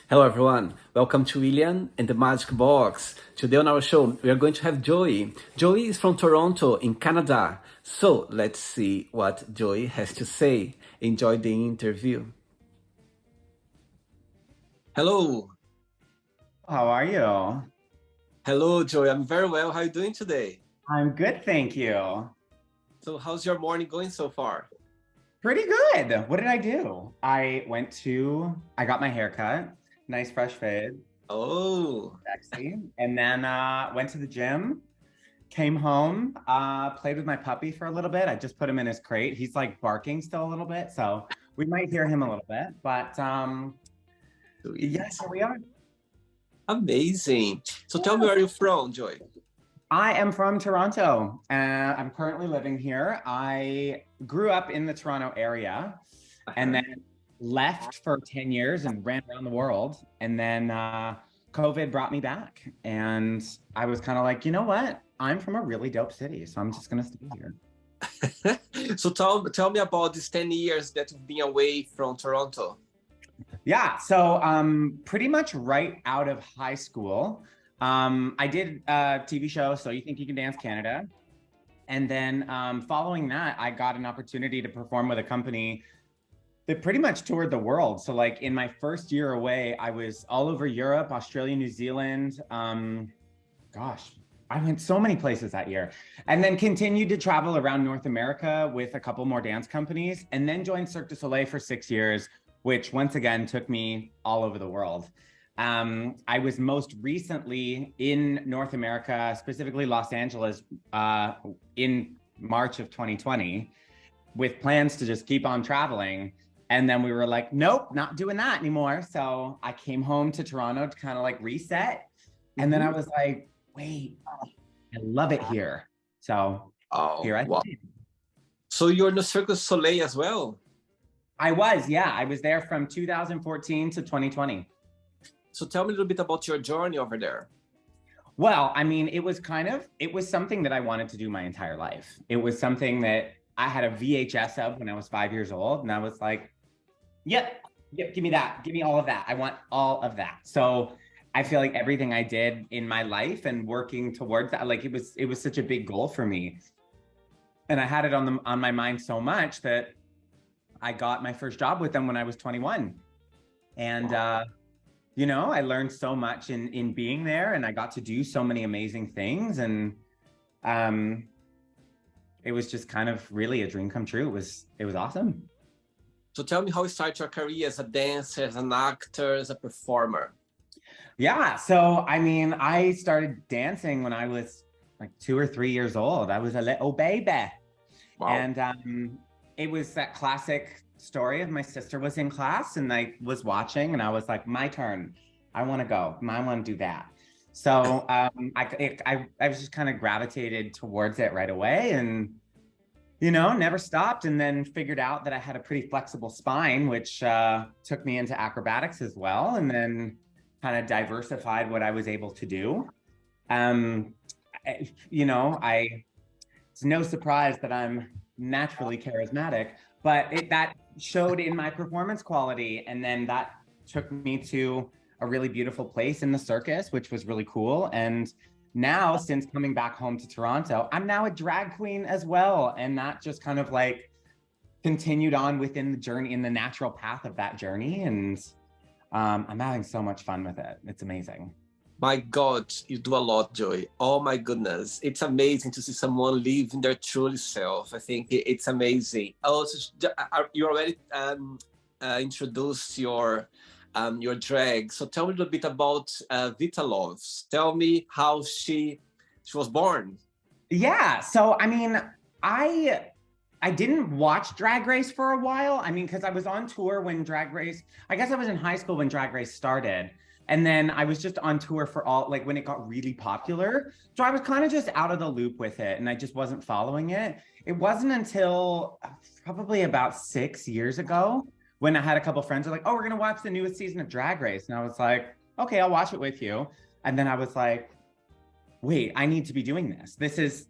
Hello, everyone. Welcome to William and the Magic Box. Today on our show, we are going to have Joey. Joey is from Toronto, in Canada. So let's see what Joey has to say. Enjoy the interview. Hello. How are you? Hello, Joey. I'm very well. How are you doing today? I'm good, thank you. So, how's your morning going so far? Pretty good. What did I do? I got my hair cut, nice fresh fade, Oh, sexy, and then went to the gym, came home, played with my puppy for a little bit. I just put him in his crate. He's like barking still a little bit, so we might hear him a little bit, but yeah, sweet. here we are. Amazing. So, tell me where you're from, Joey. I am from Toronto. I'm currently living here. I grew up in the Toronto area and then left for 10 years and ran around the world. And then COVID brought me back. And I was kind of like, you know what? I'm from a really dope city, so I'm just going to stay here. So, tell me about these 10 years that you've been away from Toronto. Yeah, so pretty much right out of high school, I did a TV show, So You Think You Can Dance Canada. And then following that, I got an opportunity to perform with a company that pretty much toured the world. So like in my first year away, I was all over Europe, Australia, New Zealand. Gosh, I went so many places that year. And then continued to travel around North America with a couple more dance companies, and then joined Cirque du Soleil for 6 years, which once again took me all over the world. I was most recently in North America, specifically Los Angeles, in March of 2020, with plans to just keep on traveling. And then we were like, nope, not doing that anymore. So I came home to Toronto to kind of like reset. And then I was like, wait, I love it here. So Oh, here I wow. am. So you're in the Cirque du Soleil as well? Yeah, I was there from 2014 to 2020. So tell me a little bit about your journey over there. Well, I mean, it was something that I wanted to do my entire life. It was something that I had a VHS of when I was 5 years old. And I was like, yep, give me that. Give me all of that. I want all of that. So I feel like everything I did in my life and working towards that, like it was such a big goal for me. And I had it on my mind so much that I got my first job with them when I was 21. And I learned so much in being there, and I got to do so many amazing things. And um, it was just kind of really a dream come true. It was awesome. So tell me how you started your career as a dancer, as an actor, as a performer. Yeah. So, I mean, I started dancing when I was like 2 or 3 years old. I was a little baby. Wow. And it was that classic story of my sister was in class and I was watching and I was like, my turn. I want to go. I want to do that. So I was just kind of gravitated towards it right away and, never stopped, and then figured out that I had a pretty flexible spine, which took me into acrobatics as well. And then kind of diversified what I was able to do. Um, I it's no surprise that I'm naturally charismatic, but that showed in my performance quality. And then that took me to a really beautiful place in the circus, which was really cool. And now, since coming back home to Toronto, I'm now a drag queen as well. And that just kind of like continued on within the journey, in the natural path of that journey. And I'm having so much fun with it. It's amazing. My God, you do a lot, Joey. Oh my goodness. It's amazing to see someone living their true self. I think it's amazing. Also, you already introduced your drag. So tell me a little bit about Vita Loves. Tell me how she was born. Yeah. So, I mean, I didn't watch Drag Race for a while. I mean, because I was on tour when Drag Race, I guess I was in high school when Drag Race started. And then I was just on tour for all, like when it got really popular. So I was kind of just out of the loop with it and I just wasn't following it. It wasn't until probably about 6 years ago when I had a couple friends who were like, oh, we're going to watch the newest season of Drag Race. And I was like, okay, I'll watch it with you. And then I was like, wait, I need to be doing this. These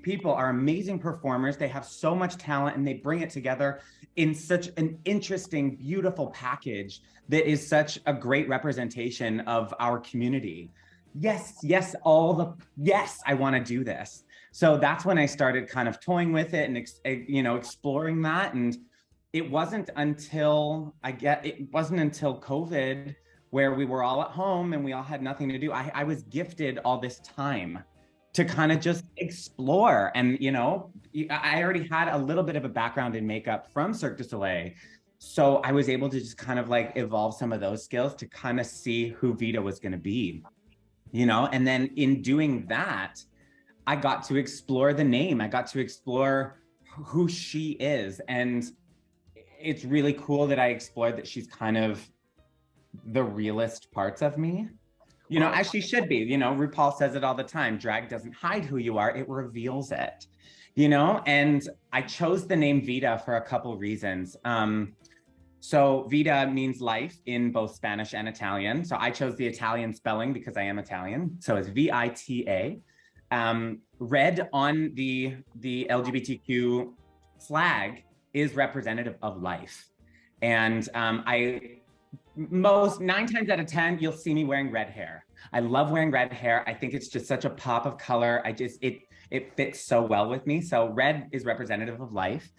people are amazing performers. They have so much talent and they bring it together in such an interesting, beautiful package that is such a great representation of our community. Yes, yes, I want to do this. So that's when I started kind of toying with it and exploring that. And it wasn't until COVID, where we were all at home and we all had nothing to do. I was gifted all this time to kind of just explore. And, I already had a little bit of a background in makeup from Cirque du Soleil. So I was able to just kind of like evolve some of those skills to kind of see who Vita was going to be, and then in doing that, I got to explore the name. I got to explore who she is. And it's really cool that I explored that she's kind of the realest parts of me, as she should be. RuPaul says it all the time: drag doesn't hide who you are, it reveals it. And I chose the name Vita for a couple reasons. So Vita means life in both Spanish and Italian. So I chose the Italian spelling because I am Italian. So it's Vita. Red on the LGBTQ flag is representative of life. And 9 times out of 10, you'll see me wearing red hair. I love wearing red hair. I think it's just such a pop of color. It fits so well with me. So red is representative of life.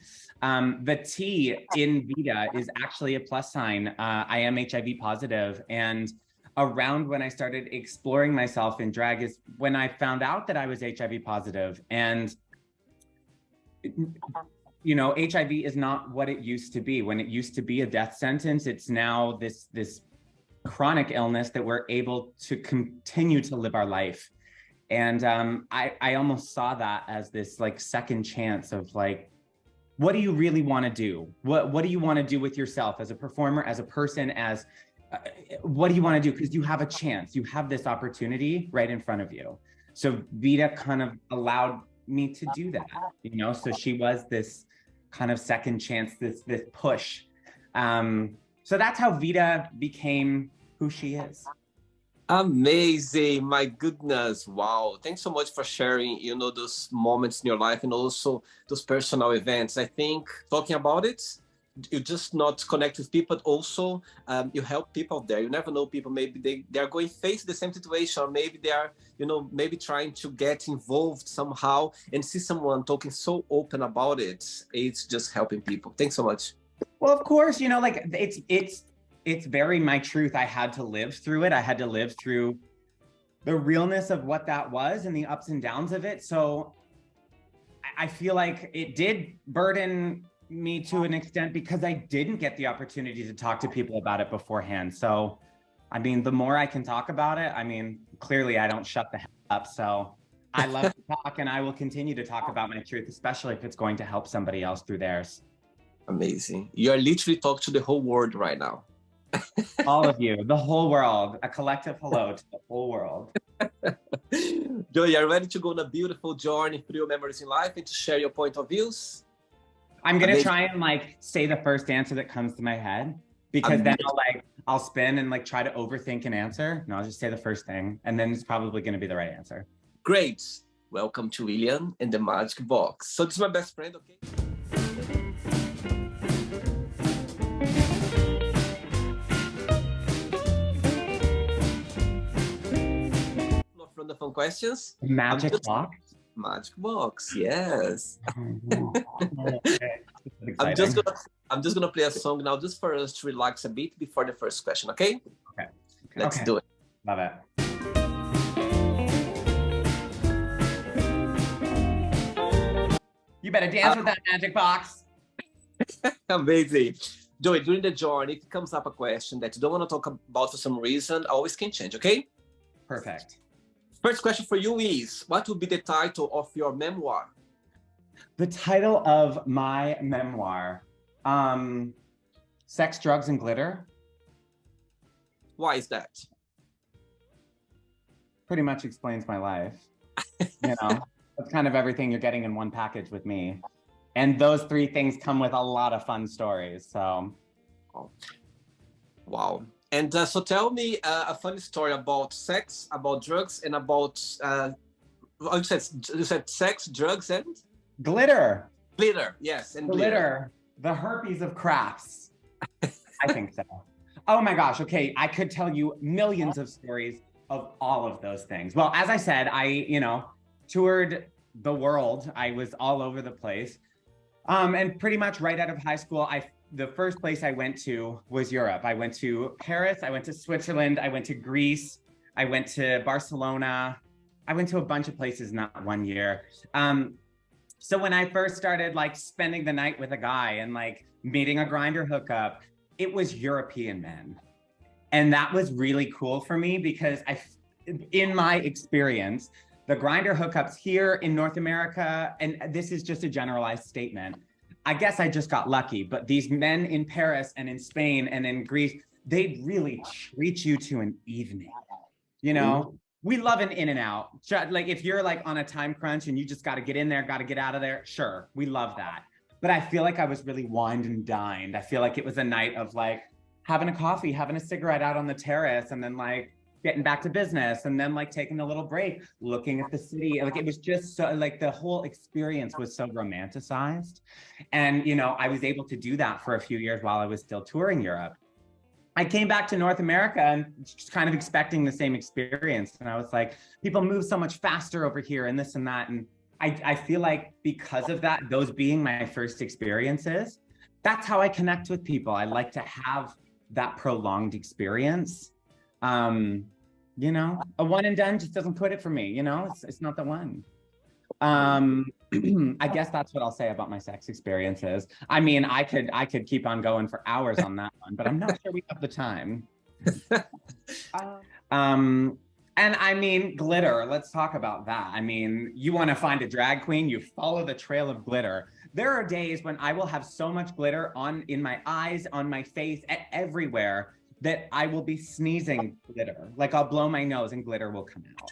The T in Vita is actually a plus sign. I am HIV positive. And around when I started exploring myself in drag is when I found out that I was HIV positive. And HIV is not what it used to be. When it used to be a death sentence, it's now this chronic illness that we're able to continue to live our life. And I almost saw that as this like second chance of like, what do you really want to do? What do you want to do with yourself as a performer, as a person, what do you want to do? Because you have a chance, you have this opportunity right in front of you. So Vita kind of allowed me to do that, so she was this kind of second chance, this push. So that's how Vita became who she is. Amazing. My goodness. Wow. Thanks so much for sharing, those moments in your life and also those personal events. I think talking about it, you just not connect with people, but also you help people there. You never know, people, maybe they are going to face the same situation, or maybe they are, maybe trying to get involved somehow, and see someone talking so open about it. It's just helping people. Thanks so much. Well, of course, like it's very my truth. I had to live through it. I had to live through the realness of what that was and the ups and downs of it. So I feel like it did burden me to an extent because I didn't get the opportunity to talk to people about it beforehand. So, the more I can talk about it, clearly I don't shut the hell up. So I love to talk, and I will continue to talk about my truth, especially if it's going to help somebody else through theirs. Amazing. You are literally talking to the whole world right now. All of you, the whole world, a collective hello to the whole world. Joey, are you ready to go on a beautiful journey through your memories in life and to share your point of views? I'm going to try and say the first answer that comes to my head, because then I'll spin and try to overthink an answer. No, I'll just say the first thing, and then it's probably going to be the right answer. Great. Welcome to William and the Magic Box. So this is my best friend, okay? From the phone questions. Magic box. Magic box, yes. Okay. I'm just gonna play a song now, just for us to relax a bit before the first question. Okay. Let's do it. Love it. You better dance with that magic box. Amazing. Joey, during the journey, if it comes up a question that you don't want to talk about for some reason, always can change, okay? Perfect. First question for you is, what would be the title of your memoir? The title of my memoir, Sex, Drugs, and Glitter. Why is that? Pretty much explains my life. That's kind of everything you're getting in one package with me. And those 3 things come with a lot of fun stories, so. Wow. And so tell me a funny story about sex, about drugs, and about, you said sex, drugs, and? Glitter. Glitter, yes, and glitter. The herpes of crafts. I think so. Oh my gosh, okay, I could tell you millions of stories of all of those things. Well, as I said, I, toured the world. I was all over the place. And pretty much right out of high school, the first place I went to was Europe. I went to Paris, I went to Switzerland, I went to Greece, I went to Barcelona. I went to a bunch of places, not one year. So when I first started like spending the night with a guy and like meeting a grinder hookup, it was European men. And that was really cool for me because in my experience, the grinder hookups here in North America, and this is just a generalized statement, I guess I just got lucky, but these men in Paris and in Spain and in Greece, they'd really treat you to an evening, We love an in and out. Like if you're like on a time crunch and you just got to get in there, got to get out of there, sure, we love that. But I feel like I was really wined and dined. I feel like it was a night of like having a coffee, having a cigarette out on the terrace, and then like getting back to business, and then like taking a little break, looking at the city. Like it was just so like the whole experience was so romanticized. And, I was able to do that for a few years while I was still touring Europe. I came back to North America and just kind of expecting the same experience. And I was like, people move so much faster over here and this and that. And I feel like because of that, those being my first experiences, that's how I connect with people. I like to have that prolonged experience. A one and done just doesn't cut it for me. It's not the one. I guess that's what I'll say about my sex experiences. I mean, I could keep on going for hours on that one, but I'm not sure we have the time. And I mean, glitter, let's talk about that. I mean, you want to find a drag queen, you follow the trail of glitter. There are days when I will have so much glitter in my eyes, on my face, everywhere, that I will be sneezing glitter. Like I'll blow my nose and glitter will come out.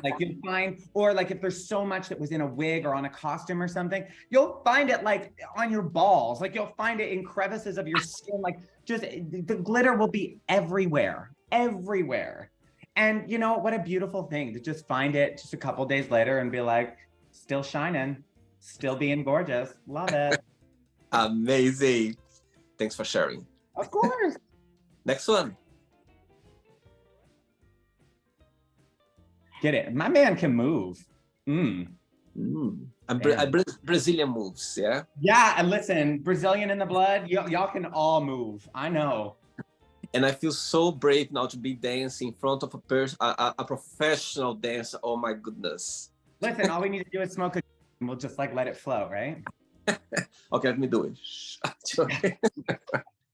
Like you'll find, or like if there's so much that was in a wig or on a costume or something, you'll find it like on your balls, like you'll find it in crevices of your skin, like just the glitter will be everywhere. And what a beautiful thing to just find it just a couple days later and be like, still shining, still being gorgeous. Love it. Amazing. Thanks for sharing. Of course. Next one. Get it. My man can move. Brazilian moves, yeah? Yeah, and listen, Brazilian in the blood, y'all can all move. I know. And I feel so brave now to be dancing in front of a professional dancer. Oh my goodness. Listen, all we need to do is smoke and we'll just like let it flow, right? Okay, let me do it.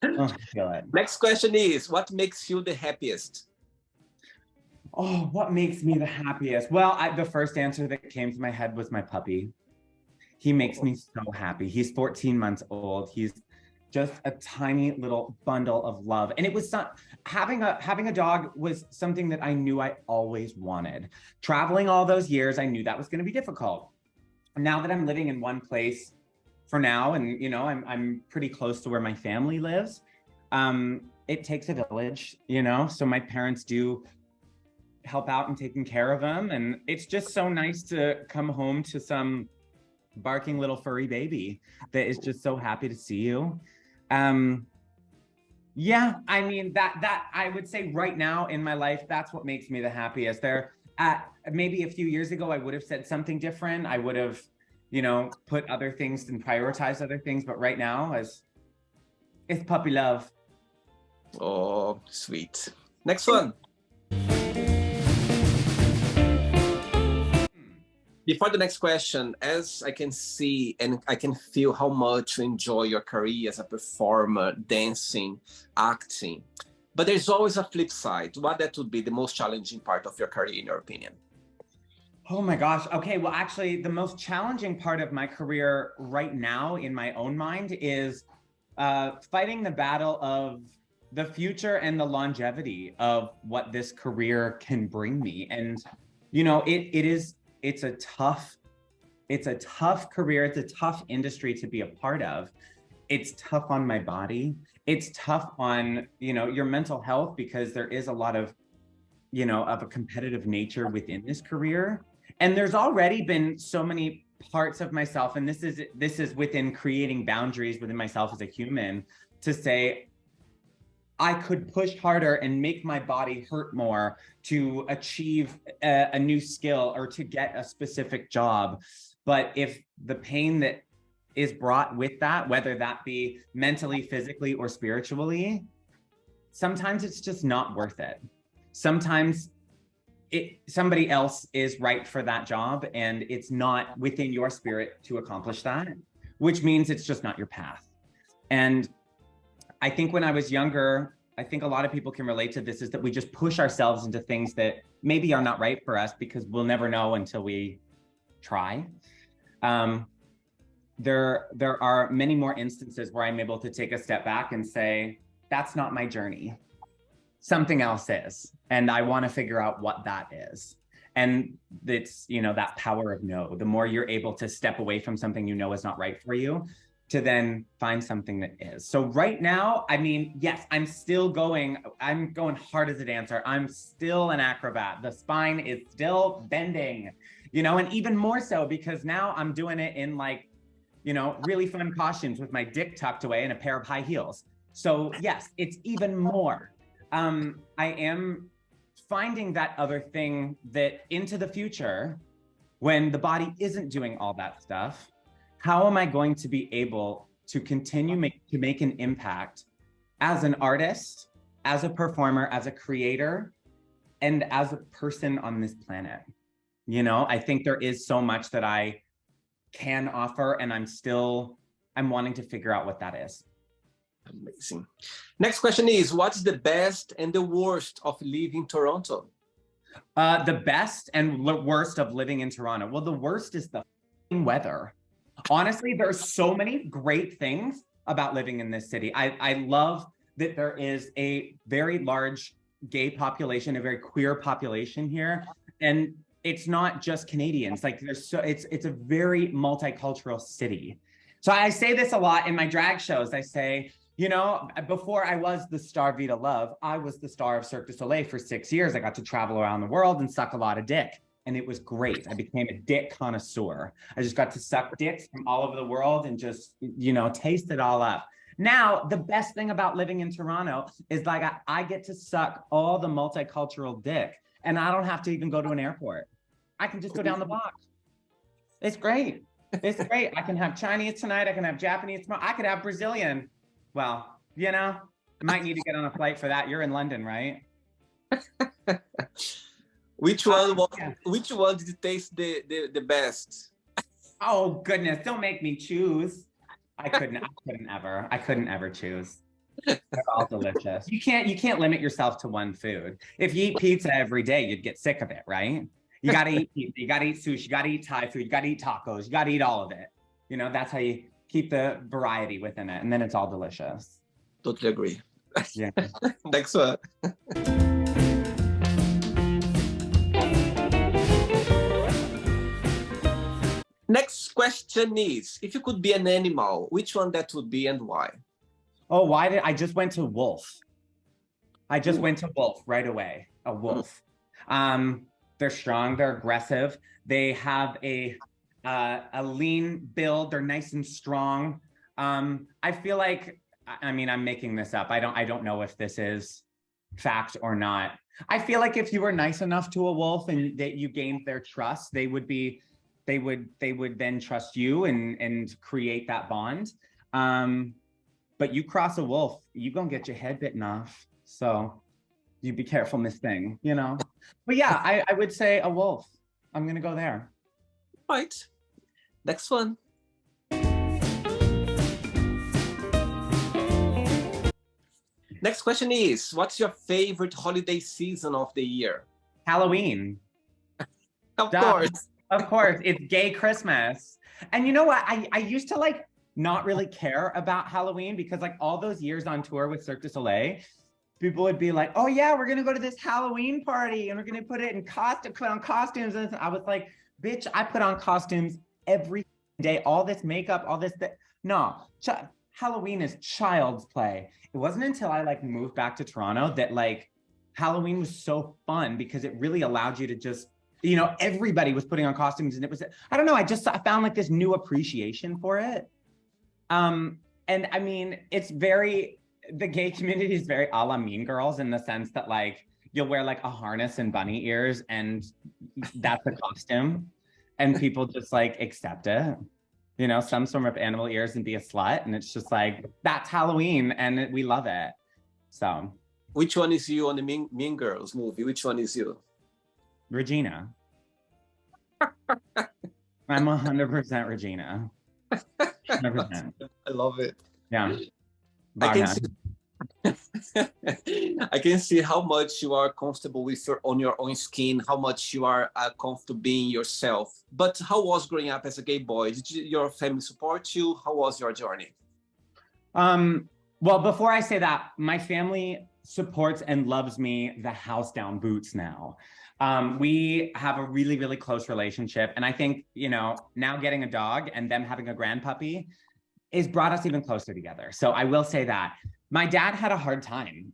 Oh, God. Next question is, what makes you the happiest? Oh, what makes me the happiest? Well, the first answer that came to my head was my puppy. He makes me so happy. He's 14 months old. He's just a tiny little bundle of love. And it was having a dog was something that I knew I always wanted. Traveling all those years, I knew that was going to be difficult. Now that I'm living in one place for now, and I'm pretty close to where my family lives, it takes a village, so my parents do help out in taking care of them, and it's just so nice to come home to some barking little furry baby that is just so happy to see you. Yeah, I mean that I would say right now in my life, that's what makes me the happiest. Maybe a few years ago I would have said something different. I would have put other things and prioritize other things, but right now it's puppy love. Oh, sweet. Next one. Before the next question, as I can see and I can feel how much you enjoy your career as a performer, dancing, acting, but there's always a flip side. What that would be the most challenging part of your career, in your opinion? Oh my gosh. Okay. Well, actually, the most challenging part of my career right now in my own mind is fighting the battle of the future and the longevity of what this career can bring me. And, it's a tough career. It's a tough industry to be a part of. It's tough on my body. it's tough on, your mental health, because there is a lot of, of a competitive nature within this career. And there's already been so many parts of myself, and this is within creating boundaries within myself as a human, to say, I could push harder and make my body hurt more to achieve a new skill or to get a specific job. But if the pain that is brought with that, whether that be mentally, physically, or spiritually, sometimes it's just not worth it. Sometimes somebody else is right for that job, and it's not within your spirit to accomplish that, which means it's just not your path. And I think when I was younger, I think a lot of people can relate to this, is that we just push ourselves into things that maybe are not right for us, because we'll never know until we try. There are many more instances where I'm able to take a step back and say, that's not my journey. Something else is. And I want to figure out what that is. And it's, that power of no. The more you're able to step away from something you know is not right for you, to then find something that is. So right now, yes, I'm going hard as a dancer. I'm still an acrobat. The spine is still bending, and even more so because now I'm doing it in really fun costumes with my dick tucked away and a pair of high heels. So yes, it's even more. I am finding that other thing that into the future, when the body isn't doing all that stuff, how am I going to be able to continue to make an impact as an artist, as a performer, as a creator, and as a person on this planet? I think there is so much that I can offer, and I'm wanting to figure out what that is. Amazing. Next question is, what's the best and the worst of living in Toronto? The best and worst of living in Toronto. Well, the worst is the weather. Honestly, there's so many great things about living in this city. I love that there is a very large gay population, a very queer population here. And it's not just Canadians. It's a very multicultural city. So I say this a lot in my drag shows. I say, before I was the star Vita Love, I was the star of Cirque du Soleil for 6 years. I got to travel around the world and suck a lot of dick. And it was great. I became a dick connoisseur. I just got to suck dicks from all over the world and just, taste it all up. Now, the best thing about living in Toronto is I get to suck all the multicultural dick, and I don't have to even go to an airport. I can just go down the block. It's great. It's great. I can have Chinese tonight. I can have Japanese tomorrow. I could have Brazilian. Well, I might need to get on a flight for that. You're in London, right? Which one did you taste the best? Oh goodness, don't make me choose. I couldn't ever choose. They're all delicious. You can't limit yourself to one food. If you eat pizza every day, you'd get sick of it, right? You gotta eat pizza, you gotta eat sushi, you gotta eat Thai food, you gotta eat tacos, you gotta eat all of it. That's how you keep the variety within it, and then it's all delicious. Totally agree. Yeah. Next one. Next question is, if you could be an animal, which one that would be and why? Oh, why did I just went to wolf? I just went to wolf right away. A wolf. They're strong, they're aggressive. They have a lean build. They're nice and strong. I feel like, I'm making this up. I don't know if this is fact or not. I feel like if you were nice enough to a wolf and that you gained their trust, they would then trust you and create that bond. But you cross a wolf, you gonna get your head bitten off. So you be careful, Miss Thing, But yeah, I would say a wolf. I'm gonna go there. Right. Next one. Next question is, what's your favorite holiday season of the year? Halloween. Of course. Of course, it's gay Christmas. And you know what? I used to not really care about Halloween because all those years on tour with Cirque du Soleil, people would be like, oh yeah, we're gonna go to this Halloween party and we're gonna put on costumes. And I was like, bitch, I put on costumes every day, all this makeup, all this, no. Halloween is child's play. It wasn't until I like moved back to Toronto that like Halloween was so fun because it really allowed you to just, you know, everybody was putting on costumes and it was, I don't know, I found like this new appreciation for it. And I mean, the gay community is very a la Mean Girls in the sense that like, you'll wear like a harness and bunny ears and that's the costume and people just like accept it. You know, some swim up animal ears and be a slut and it's just like, that's Halloween and we love it, so. Which one is you on the mean Girls movie? Which one is you? Regina. I'm 100% Regina. 100%. I love it. Yeah. I can see how much you are comfortable with on your own skin, how much you are comfortable being yourself. But how was growing up as a gay boy? Did your family support you? How was your journey? Well, before I say that, my family supports and loves me the house down boots now. We have a really, really close relationship. And I think, you know, now getting a dog and them having a grandpuppy has brought us even closer together. So I will say that. My dad had a hard time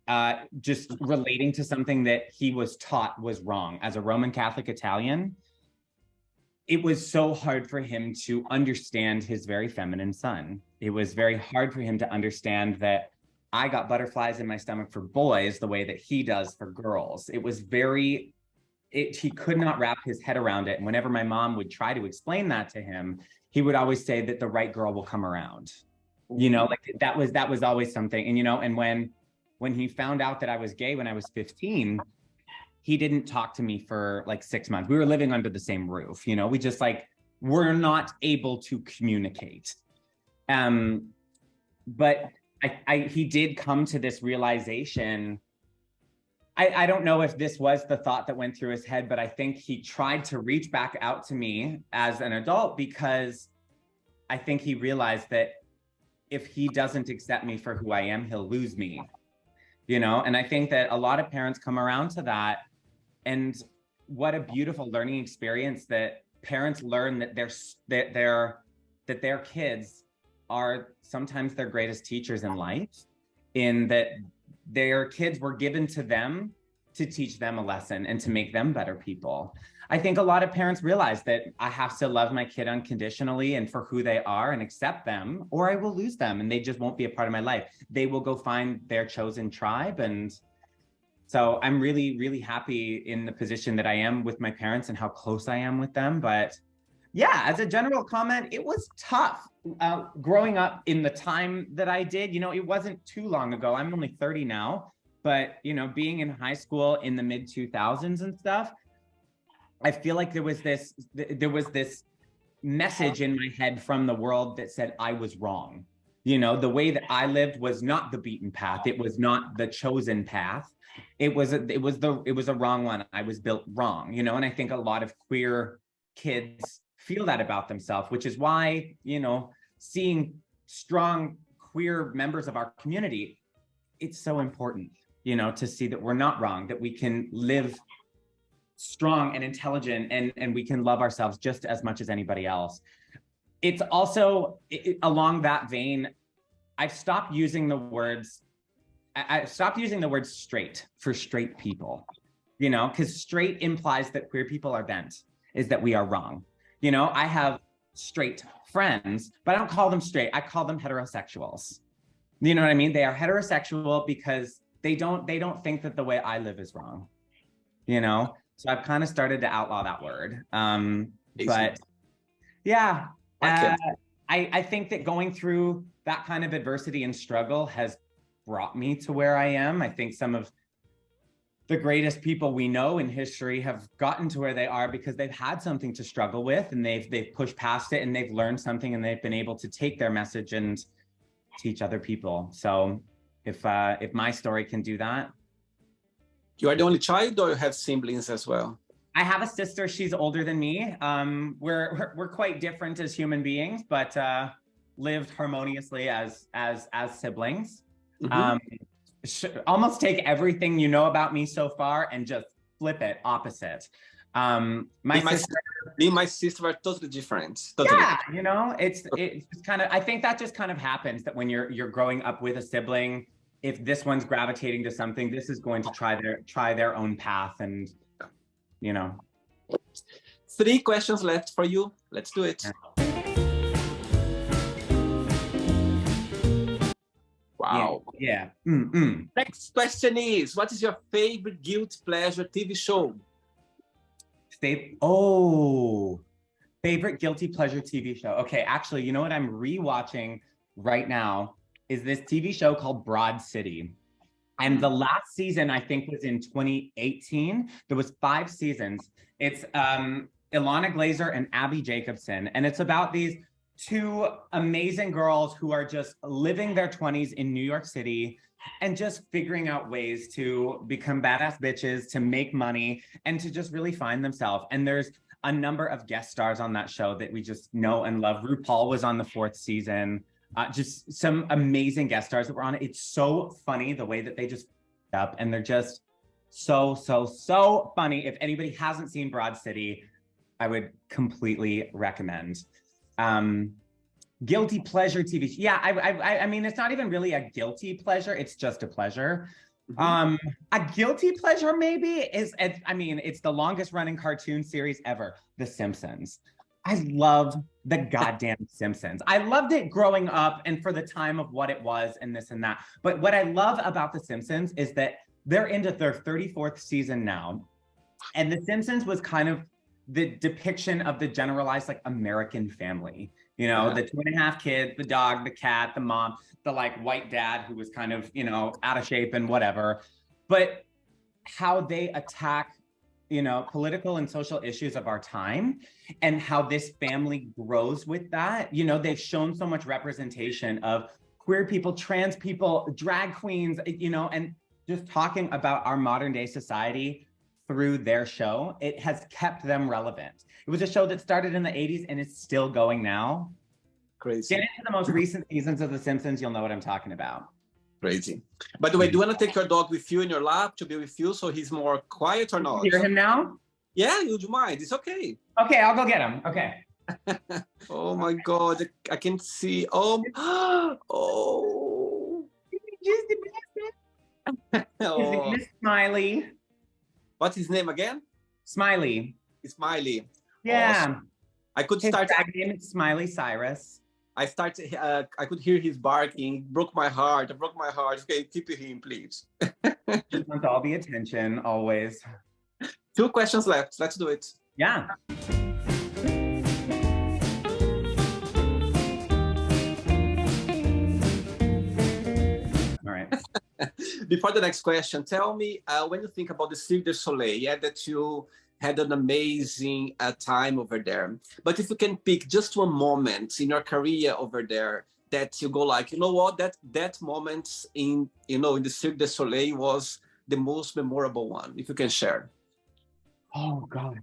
just relating to something that he was taught was wrong. As a Roman Catholic Italian, it was so hard for him to understand his very feminine son. It was very hard for him to understand that I got butterflies in my stomach for boys the way that he does for girls. It was he could not wrap his head around it. And whenever my mom would try to explain that to him, he would always say that the right girl will come around. You know, like that was always something. And, you know, and when he found out that I was gay when I was 15, he didn't talk to me for like 6 months. We were living under the same roof, you know, we just like, were not able to communicate. But he did come to this realization. I don't know if this was the thought that went through his head, but I think he tried to reach back out to me as an adult because I think he realized that if he doesn't accept me for who I am, he'll lose me, you know? And I think that a lot of parents come around to that. And what a beautiful learning experience that parents learn that their kids are sometimes their greatest teachers in life, in that their kids were given to them to teach them a lesson and to make them better people. I think a lot of parents realize that I have to love my kid unconditionally and for who they are and accept them, or I will lose them and they just won't be a part of my life. They will go find their chosen tribe. And so I'm really, really happy in the position that I am with my parents and how close I am with them. But yeah, as a general comment, it was tough growing up in the time that I did. You know, it wasn't too long ago. I'm only 30 now, but, you know, being in high school in the mid 2000s and stuff, I feel like there was this message in my head from the world that said I was wrong. You know, the way that I lived was not the beaten path. It was not the chosen path. It was a wrong one. I was built wrong, you know, and I think a lot of queer kids feel that about themselves, which is why, you know, seeing strong queer members of our community, it's so important, you know, to see that we're not wrong, that we can live strong and intelligent and we can love ourselves just as much as anybody else. It's also along that vein, I've stopped using the words straight for straight people, you know, because straight implies that queer people are bent, is that we are wrong. You know, I have straight friends, but I don't call them straight. I call them heterosexuals. You know what I mean? They are heterosexual because they don't think that the way I live is wrong, you know? So I've kind of started to outlaw that word. But yeah, I think that going through that kind of adversity and struggle has brought me to where I am. I think some of the greatest people we know in history have gotten to where they are because they've had something to struggle with and they've pushed past it and they've learned something and they've been able to take their message and teach other people. So if my story can do that. You are the only child or you have siblings as well? I have a sister, she's older than me. We're quite different as human beings, but lived harmoniously as siblings. Mm-hmm. Almost take everything you know about me so far and just flip it opposite. My sister Me and my sister are totally different. Totally. Yeah, you know, it's just kind of, I think that just kind of happens that when you're growing up with a sibling, if this one's gravitating to something, this is going to try their own path, and you know. 3 questions left for you. Let's do it. Wow. Yeah. Next question is, what is your favorite guilty pleasure TV show? Favorite guilty pleasure TV show. Okay, actually, you know what I'm rewatching right now is this TV show called Broad City. And the last season, I think, was in 2018. There was 5 seasons. It's Ilana Glazer and Abby Jacobson. And it's about these 2 amazing girls who are just living their 20s in New York City and just figuring out ways to become badass bitches, to make money, and to just really find themselves. And there's a number of guest stars on that show that we just know and love. RuPaul was on the 4th season. Just some amazing guest stars that were on it. It's so funny the way that they just up, and they're just so funny. If anybody hasn't seen Broad City, I would completely recommend. Guilty pleasure TV. Yeah, I mean, it's not even really a guilty pleasure. It's just a pleasure. A guilty pleasure maybe is, I mean, it's the longest running cartoon series ever, The Simpsons. I love the goddamn Simpsons. I loved it growing up and for the time of what it was and this and that. But what I love about The Simpsons is that they're into their 34th season now. And The Simpsons was kind of the depiction of the generalized like American family. You know, the 2.5 kids, the dog, the cat, the mom, the like white dad who was kind of, you know, out of shape and whatever. But how they attack, you know, political and social issues of our time and how this family grows with that. You know, they've shown so much representation of queer people, trans people, drag queens, you know, and just talking about our modern day society through their show. It has kept them relevant. It was a show that started in the 80s and it's still going now. Crazy. Get into the most recent seasons of The Simpsons, you'll know what I'm talking about. Crazy. By the way, do you want to take your dog with you in your lap to be with you so he's more quiet or not? You hear him now? Yeah, would you mind? It's okay. Okay, I'll go get him. Okay. Oh my God, I can see. Oh. His name is Smiley. What's his name again? Smiley. Smiley. Yeah. Awesome. I could His start. tag name is Smiley Cyrus. I could hear his barking. Broke my heart. It broke my heart. Okay, keep him, please. He wants all the attention, always. 2 questions left. Let's do it. Yeah. All right. Before the next question, tell me when you think about the Cirque du Soleil, yeah, that you had an amazing time over there. But if you can pick just one moment in your career over there that you go like, you know what, that moment in, you know, in the Cirque du Soleil was the most memorable one, if you can share. Oh God.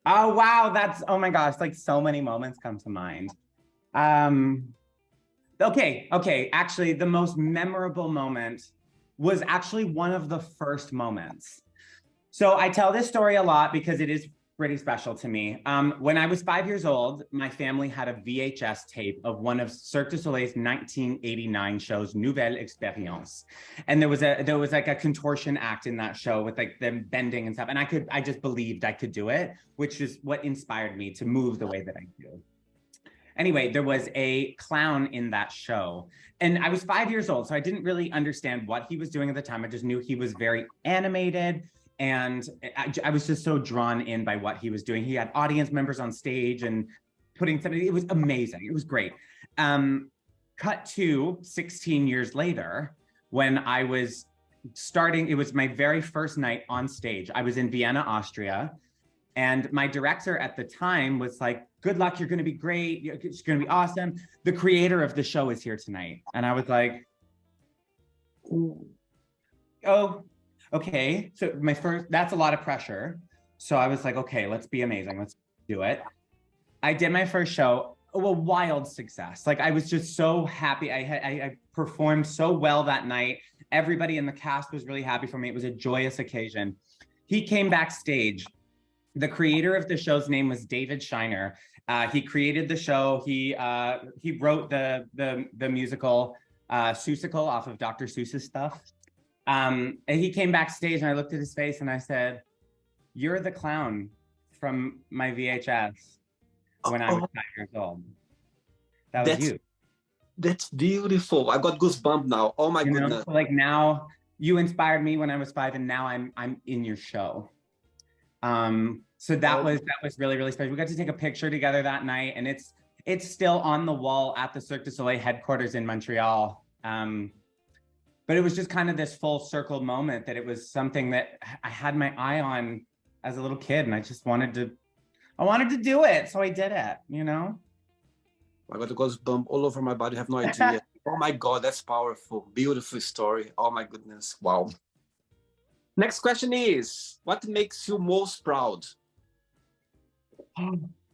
Oh wow, oh my gosh, like so many moments come to mind. Okay. Actually, the most memorable moment was actually one of the first moments. So I tell this story a lot because it is pretty special to me. When I was 5 years old, my family had a VHS tape of one of Cirque du Soleil's 1989 shows, Nouvelle Expérience. And there was like a contortion act in that show with like them bending and stuff. And I just believed I could do it, which is what inspired me to move the way that I do. Anyway, there was a clown in that show. And I was 5 years old, so I didn't really understand what he was doing at the time. I just knew he was very animated. And I was just so drawn in by what he was doing. He had audience members on stage and putting something, it was amazing. It was great. Cut to 16 years later, when I was starting, it was my very first night on stage. I was in Vienna, Austria. And my director at the time was like, good luck, you're gonna be great. It's gonna be awesome. The creator of the show is here tonight. And I was like, oh, okay. So that's a lot of pressure. So I was like, okay, let's be amazing. Let's do it. I did my first show, a wild success. Like I was just so happy. I performed so well that night. Everybody in the cast was really happy for me. It was a joyous occasion. He came backstage The creator of the show's name was David Shiner. He created the show. He wrote the musical Seussical off of Dr. Seuss's stuff. And he came backstage and I looked at his face and I said, "You're the clown from my VHS when I was 5 years old. That was you." That's beautiful. I got goosebumps now. Oh my goodness. So like now you inspired me when I was 5 and now I'm in your show. So that was really, really special. We got to take a picture together that night and it's still on the wall at the Cirque du Soleil headquarters in Montreal. But it was just kind of this full circle moment that it was something that I had my eye on as a little kid and I wanted to do it. So I did it, you know? I got a goosebump all over my body. I have no idea. Oh my God, that's powerful. Beautiful story. Oh my goodness. Wow. Next question is, what makes you most proud?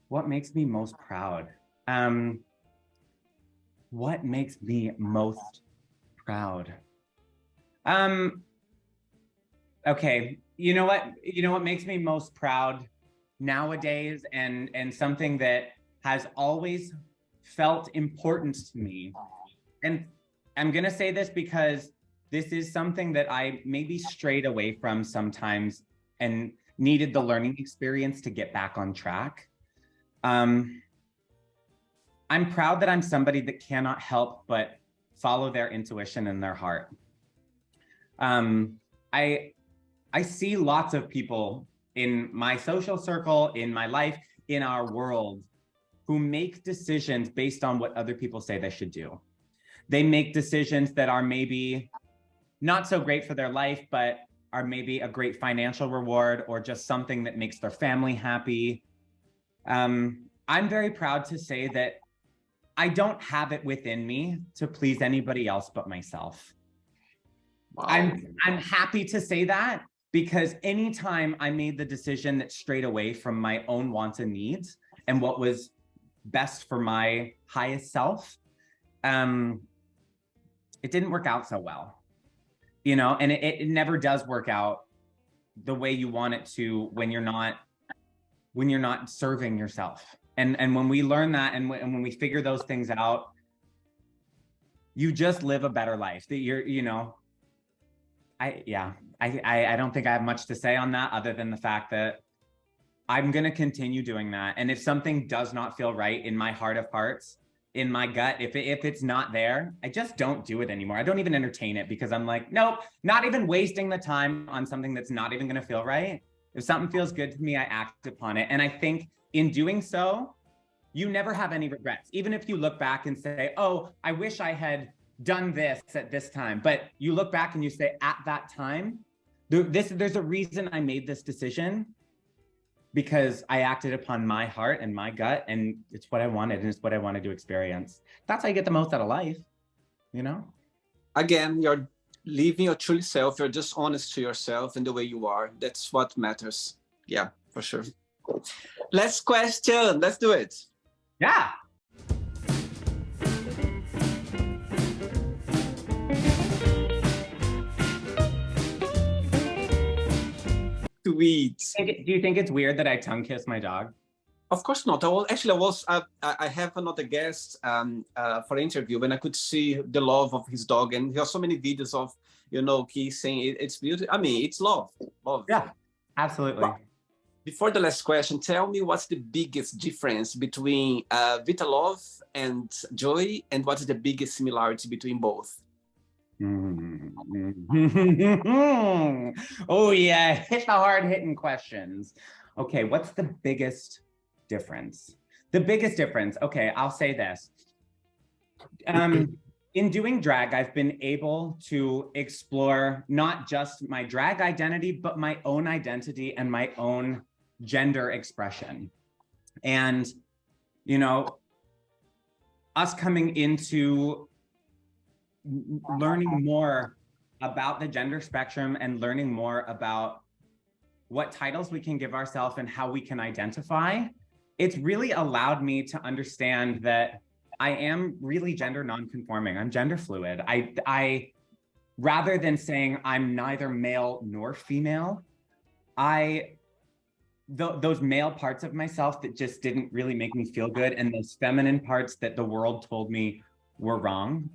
What makes me most proud? What makes me most proud? Okay, you know what makes me most proud nowadays and something that has always felt important to me. And I'm gonna say this because this is something that I maybe strayed away from sometimes and needed the learning experience to get back on track. I'm proud that I'm somebody that cannot help but follow their intuition and their heart. I see lots of people in my social circle, in my life, in our world, who make decisions based on what other people say they should do. They make decisions that are maybe not so great for their life, but are maybe a great financial reward or just something that makes their family happy. I'm very proud to say that I don't have it within me to please anybody else but myself. Wow. I'm happy to say that because anytime I made the decision that strayed away from my own wants and needs and what was best for my highest self, it didn't work out so well, you know, and it never does work out the way you want it to when you're not serving yourself. And when we learn that and when we figure those things out, you just live a better life. That I don't think I have much to say on that other than the fact that I'm going to continue doing that. And if something does not feel right in my heart of hearts, in my gut, if it's not there, I just don't do it anymore. I don't even entertain it because I'm like, nope, not even wasting the time on something that's not even going to feel right. If something feels good to me, I act upon it. And I think in doing so, you never have any regrets. Even if you look back and say, oh, I wish I had done this at this time. But you look back and you say, at that time, there's a reason I made this decision because I acted upon my heart and my gut, and it's what I wanted and it's what I wanted to experience. That's how you get the most out of life, you know? Again, you're living your true self. You're just honest to yourself and the way you are. That's what matters. Yeah, for sure. Last question. Let's do it. Yeah. Sweet. Do you think it's weird that I tongue kiss my dog? Of course not. I have another guest for an interview when I could see the love of his dog, and there are so many videos of kissing. It's beautiful. I mean, it's love. Yeah, absolutely. But before the last question, tell me what's the biggest difference between Vitalov and Joey, and what is the biggest similarity between both? Oh yeah, hit the hard-hitting questions. Okay, what's the biggest difference? The biggest difference, okay, I'll say this. In doing drag, I've been able to explore not just my drag identity, but my own identity and my own gender expression. And, us coming into learning more about the gender spectrum and learning more about what titles we can give ourselves and how we can identify, it's really allowed me to understand that I am really gender non-conforming. I'm gender fluid. I rather than saying I'm neither male nor female, I those male parts of myself that just didn't really make me feel good, and those feminine parts that the world told me were wrong.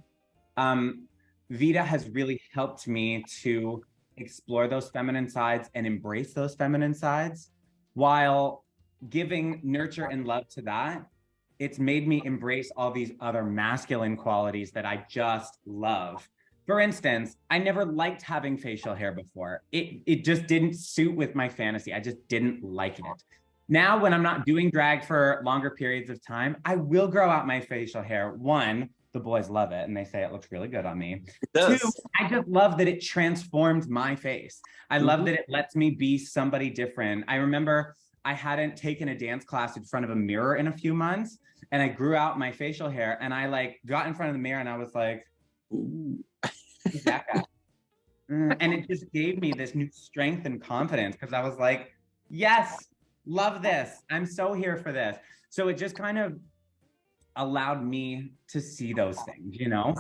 Vita has really helped me to explore those feminine sides and embrace those feminine sides, while giving nurture and love to that. It's made me embrace all these other masculine qualities that I just love. For instance, I never liked having facial hair before. It just didn't suit with my fantasy. I just didn't like it. Now, when I'm not doing drag for longer periods of time, I will grow out my facial hair. One, the boys love it and they say it looks really good on me. Two, I just love that it transformed my face. I love that it lets me be somebody different. I remember I hadn't taken a dance class in front of a mirror in a few months, and I grew out my facial hair, and I like got in front of the mirror and I was like, ooh, who's that guy? And it just gave me this new strength and confidence, because I was like, yes, love this. I'm so here for this. So it just kind of allowed me to see those things, you know?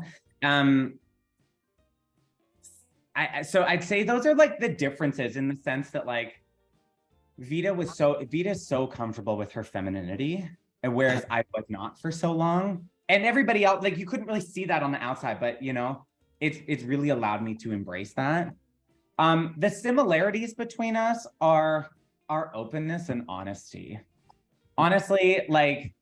So I'd say those are like the differences, in the sense that like Vita's so comfortable with her femininity, and whereas I was not for so long. And everybody else, like, you couldn't really see that on the outside, but you know, it's really allowed me to embrace that. The similarities between us are our openness and honesty. Honestly, like,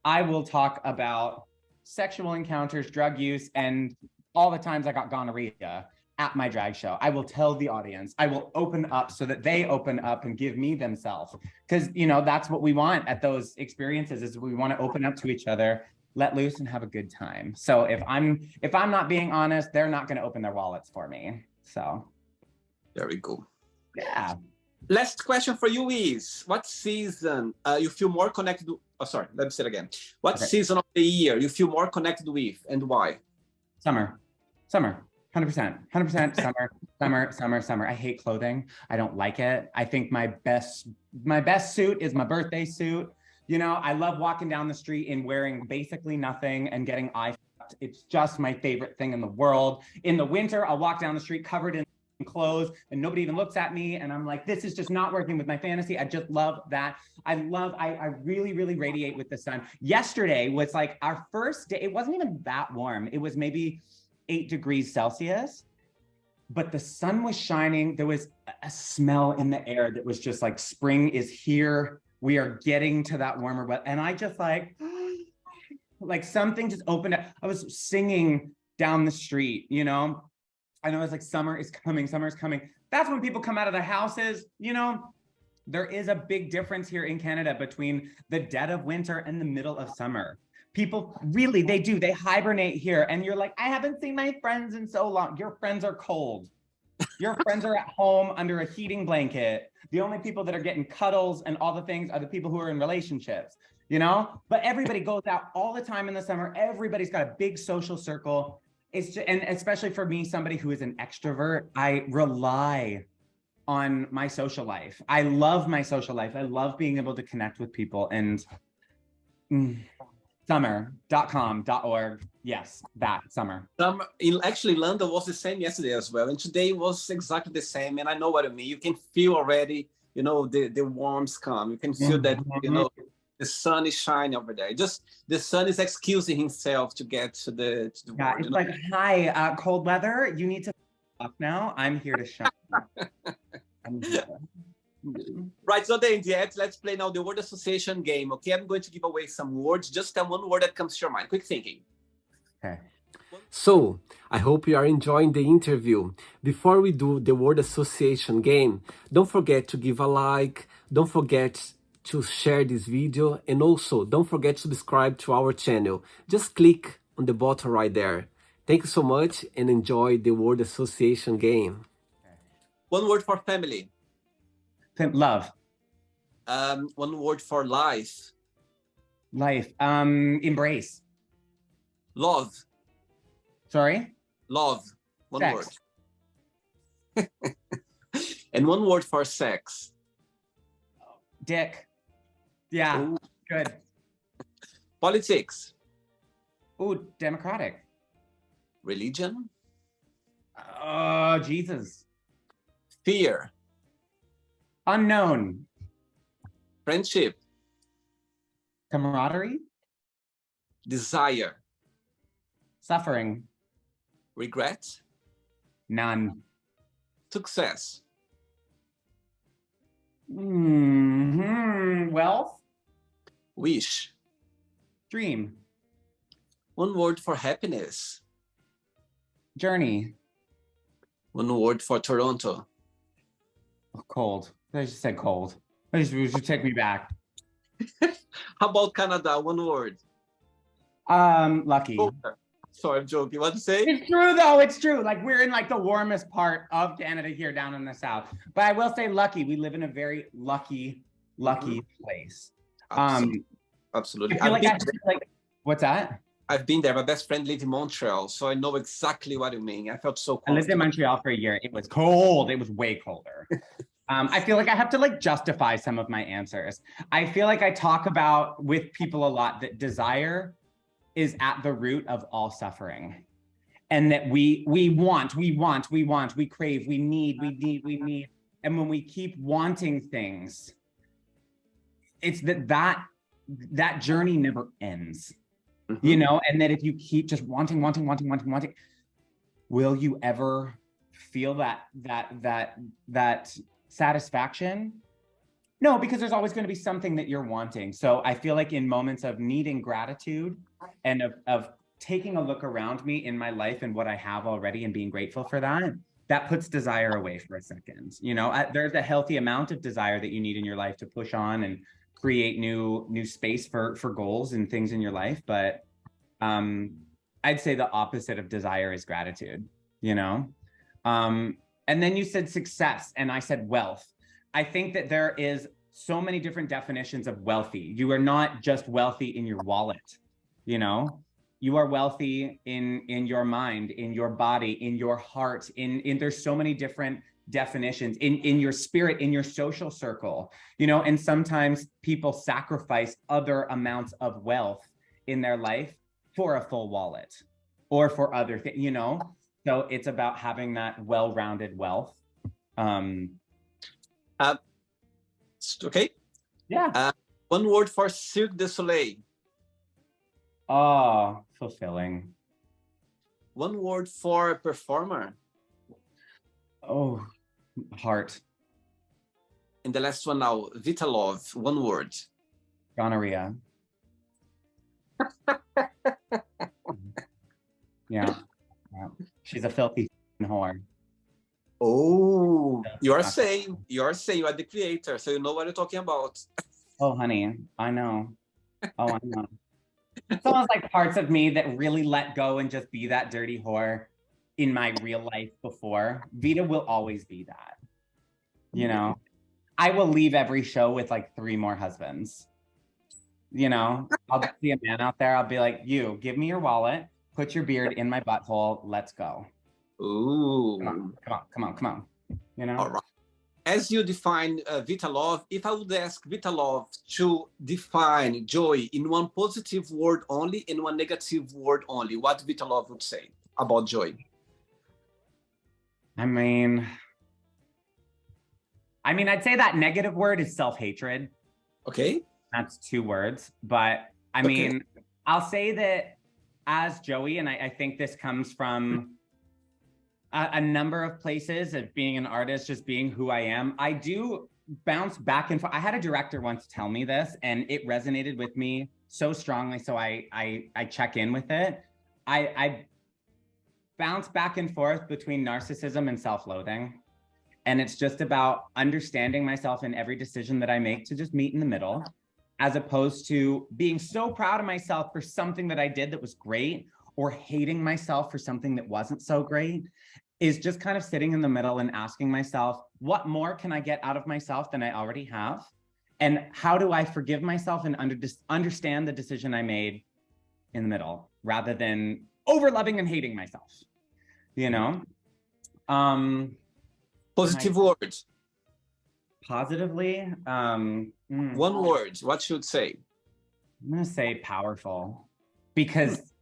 I will talk about sexual encounters, drug use, and all the times I got gonorrhea at my drag show. I will tell the audience. I will open up so that they open up and give me themselves. Because, you know, that's what we want at those experiences, is we want to open up to each other, let loose, and have a good time. So if I'm not being honest, they're not going to open their wallets for me. So there we go. Yeah. Last question for you is, what season you feel more connected? Oh, sorry, let me say it again. What season of the year you feel more connected with, and why? Summer. 100% summer. I hate clothing. I don't like it. I think my best suit is my birthday suit. You know, I love walking down the street and wearing basically nothing and getting eye fucked. It's just my favorite thing in the world. In the winter, I'll walk down the street covered in clothes and nobody even looks at me, and I'm like, this is just not working with my fantasy. I just love that. I really radiate with the sun. Yesterday was like our first day. It wasn't even that warm. It was maybe 8 degrees Celsius, but the sun was shining. There was a smell in the air that was just like, spring is here. We are getting to that warmer weather. And I just like something just opened up. I was singing down the street, you know, and I was like, summer is coming. That's when people come out of their houses, you know. There is a big difference here in Canada between the dead of winter and the middle of summer. People really, they hibernate here, and you're like, I haven't seen my friends in so long. Your friends are cold. Your friends are at home under a heating blanket. The only people that are getting cuddles and all the things are the people who are in relationships, you know? But everybody goes out all the time in the summer. Everybody's got a big social circle. It's just, and especially for me, somebody who is an extrovert, I rely on my social life. I love my social life. I love being able to connect with people. And summer.com.org. Yes, that summer. Actually, London was the same yesterday as well. And today was exactly the same. And I know what I mean. You can feel already, you know, the warmth come. You can feel that, you know, the sun is shining over there. Just the sun is excusing himself to get to the world. It's like, hi, cold weather. You need to off now. I'm here to shine. Right, so then, let's play now the word association game. Okay, I'm going to give away some words. Just tell one word that comes to your mind. Quick thinking. Okay. So, I hope you are enjoying the interview. Before we do the word association game, don't forget to give a like. Don't forget to share this video. And also, don't forget to subscribe to our channel. Just click on the button right there. Thank you so much and enjoy the word association game. Okay. One word for family. Love. One word for life. Life. Embrace. Love. Sorry? Love. One sex. Word. And one word for sex. Dick. Yeah. Ooh. Good. Politics. Ooh, democratic. Religion. Jesus. Fear. Unknown. Friendship. Camaraderie. Desire. Suffering. Regret. None. Success. Wealth. Wish. Dream. One word for happiness. Journey. One word for Toronto. Cold. I just said cold. You should take me back. How about Canada? One word. Lucky. Oh, sorry, I'm joking. What to say? It's true though. It's true. Like we're in like the warmest part of Canada here down in the south. But I will say lucky. We live in a very lucky place. Absolutely. I feel like what's that? I've been there. My best friend lived in Montreal, so I know exactly what you mean. I felt so I lived in Montreal for a year. It was cold. It was way colder. I feel like I have to like justify some of my answers. I feel like I talk about with people a lot that desire is at the root of all suffering. And that we want, we crave, we need. And when we keep wanting things, it's that journey never ends. You know, and that if you keep just wanting, will you ever feel that satisfaction? No, because there's always going to be something that you're wanting. So I feel like in moments of needing gratitude and of taking a look around me in my life and what I have already and being grateful for that puts desire away for a second. You know, there's a healthy amount of desire that you need in your life to push on and create new space for goals and things in your life. But I'd say the opposite of desire is gratitude, you know? And then you said success and I said wealth. I think that there is so many different definitions of wealthy. You are not just wealthy in your wallet, you know? You are wealthy in your mind, in your body, in your heart, in there's so many different definitions in your spirit, in your social circle, you know, and sometimes people sacrifice other amounts of wealth in their life for a full wallet or for other things, you know? So it's about having that well-rounded wealth. Okay. Yeah. One word for Cirque du Soleil. Oh, fulfilling. One word for performer. Oh, heart. And the last one now, Vita Love, one word. Gonorrhea. Yeah. She's a filthy whore. Oh, you're saying you are the creator, so you know what you're talking about. Oh, honey, I know. Oh, I know. It's almost like parts of me that really let go and just be that dirty whore in my real life before. Vita will always be that. You know, I will leave every show with like 3 more husbands. You know, I'll see a man out there. I'll be like, you give me your wallet, put your beard in my butthole. Let's go. Ooh. Come on. You know? All right. As you define Vita Love, if I would ask Vita Love to define joy in one positive word only, in one negative word only, what Vita Love would say about joy? I mean, I'd say that negative word is self-hatred. Okay. That's 2 words. But I mean, I'll say that as Joey, and I think this comes from a number of places of being an artist, just being who I am. I do bounce back and forth. I had a director once tell me this and it resonated with me so strongly. So I check in with it. I bounce back and forth between narcissism and self-loathing. And it's just about understanding myself in every decision that I make to just meet in the middle, as opposed to being so proud of myself for something that I did that was great or hating myself for something that wasn't so great. Is just kind of sitting in the middle and asking myself, what more can I get out of myself than I already have? And how do I forgive myself and understand the decision I made in the middle, rather than over loving and hating myself, you know? Positive words. Positively? One word, what should say? I'm gonna say powerful, because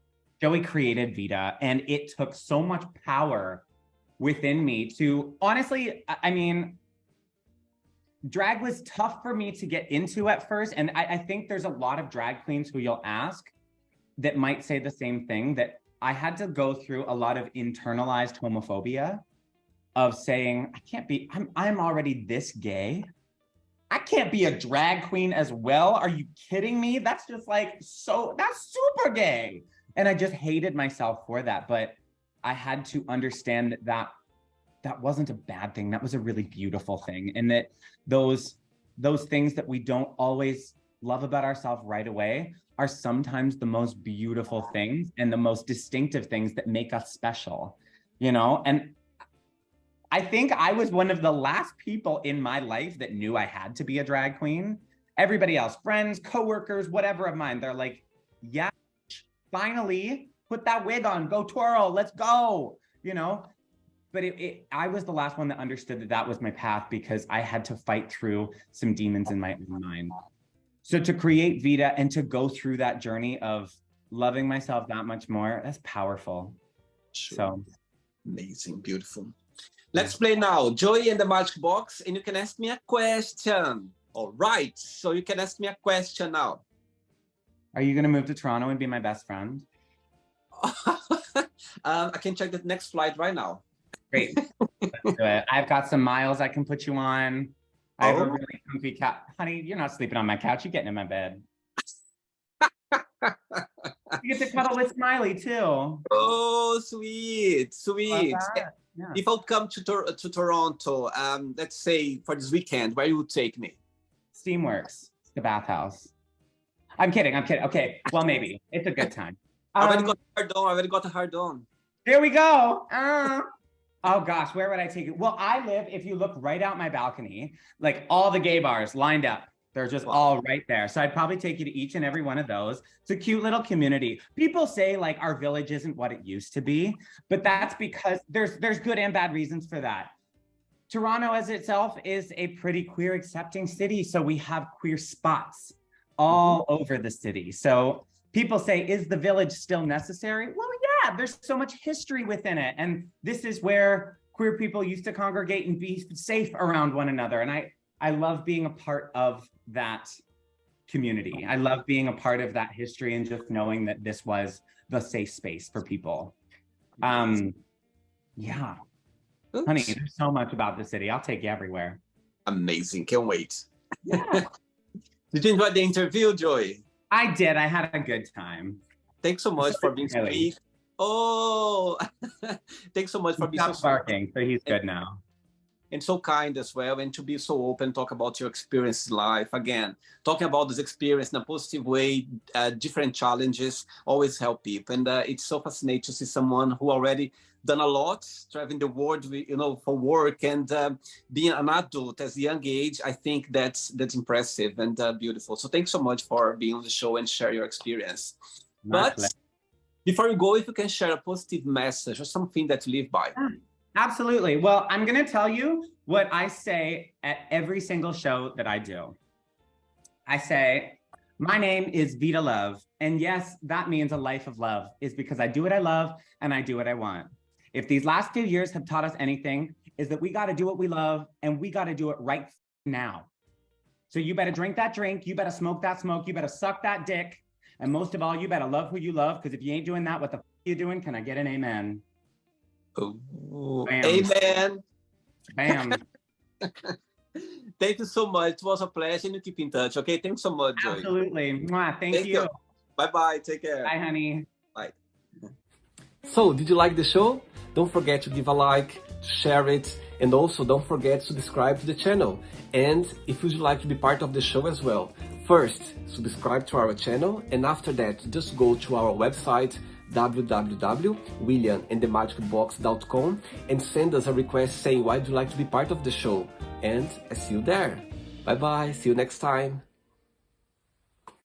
Joey created Vita and it took so much power within me to, honestly, I mean, drag was tough for me to get into at first. And I think there's a lot of drag queens who you'll ask that might say the same thing, that I had to go through a lot of internalized homophobia of saying, I'm already this gay. I can't be a drag queen as well. Are you kidding me? That's just like, that's super gay. And I just hated myself for that. But I had to understand that wasn't a bad thing. That was a really beautiful thing. And that those things that we don't always love about ourselves right away are sometimes the most beautiful things and the most distinctive things that make us special, you know? And I think I was one of the last people in my life that knew I had to be a drag queen. Everybody else, friends, coworkers, whatever of mine, they're like, yeah, finally, put that wig on, go twirl, let's go, you know? But I was the last one that understood that was my path, because I had to fight through some demons in my own mind. So to create Vita and to go through that journey of loving myself that much more, that's powerful. Sure. So amazing, beautiful. Let's play now, Joey and the Magic Box, and you can ask me a question. All right, so you can ask me a question now. Are you gonna move to Toronto and be my best friend? I can check the next flight right now. Great, let's do it. I've got some miles I can put you on. I have a really comfy couch. Honey, you're not sleeping on my couch, you're getting in my bed. You get to cuddle with Smiley too. Oh, sweet, sweet. Yeah. If I'll come to Toronto, let's say for this weekend, where you would take me? Steamworks, the bathhouse. I'm kidding. Okay, well, maybe. It's a good time. I already got a hard on. There we go. Oh gosh, where would I take it? Well, I live, if you look right out my balcony, like all the gay bars lined up. They're just all right there. So I'd probably take you to each and every one of those. It's a cute little community. People say like our village isn't what it used to be, but that's because there's good and bad reasons for that. Toronto as itself is a pretty queer accepting city. So we have queer spots all over the city. So people say, is the village still necessary? Well, yeah, there's so much history within it. And this is where queer people used to congregate and be safe around one another. And I love being a part of that community. I love being a part of that history and just knowing that this was the safe space for people. Yeah. Oops. Honey, there's so much about the city. I'll take you everywhere. Amazing. Can't wait. Yeah. Did you enjoy the interview, Joey? I did. I had a good time. Thanks so much for being so sweet. Oh, thanks so much for being so barking, so he's good now. And so kind as well, and to be so open, talk about your experience in life. Again, talking about this experience in a positive way, different challenges always help people. And it's so fascinating to see someone who already done a lot, traveling the world, you know, for work, and being an adult at a young age. I think that's impressive and beautiful. So thanks so much for being on the show and share your experience. But before you go, if you can share a positive message or something that you live by. Absolutely. Well, I'm going to tell you what I say at every single show that I do. I say, my name is Vita Love. And yes, that means a life of love, is because I do what I love and I do what I want. If these last few years have taught us anything, is that we got to do what we love and we got to do it right now. So you better drink that drink. You better smoke that smoke. You better suck that dick. And most of all, you better love who you love, because if you ain't doing that, what the f are you doing? Can I get an amen? Oh, amen. Bam. Thank you so much. It was a pleasure, and you keep in touch. Okay, thanks so much, Joey. Absolutely. Mwah. Thank you. Bye-bye. Take care. Bye, honey. Bye. So, did you like the show? Don't forget to give a like, share it, and also don't forget to subscribe to the channel. And if you'd like to be part of the show as well, first, subscribe to our channel, and after that, just go to our website, www.williamandthemagicbox.com, and send us a request saying why would you like to be part of the show. And I see you there. Bye bye, see you next time.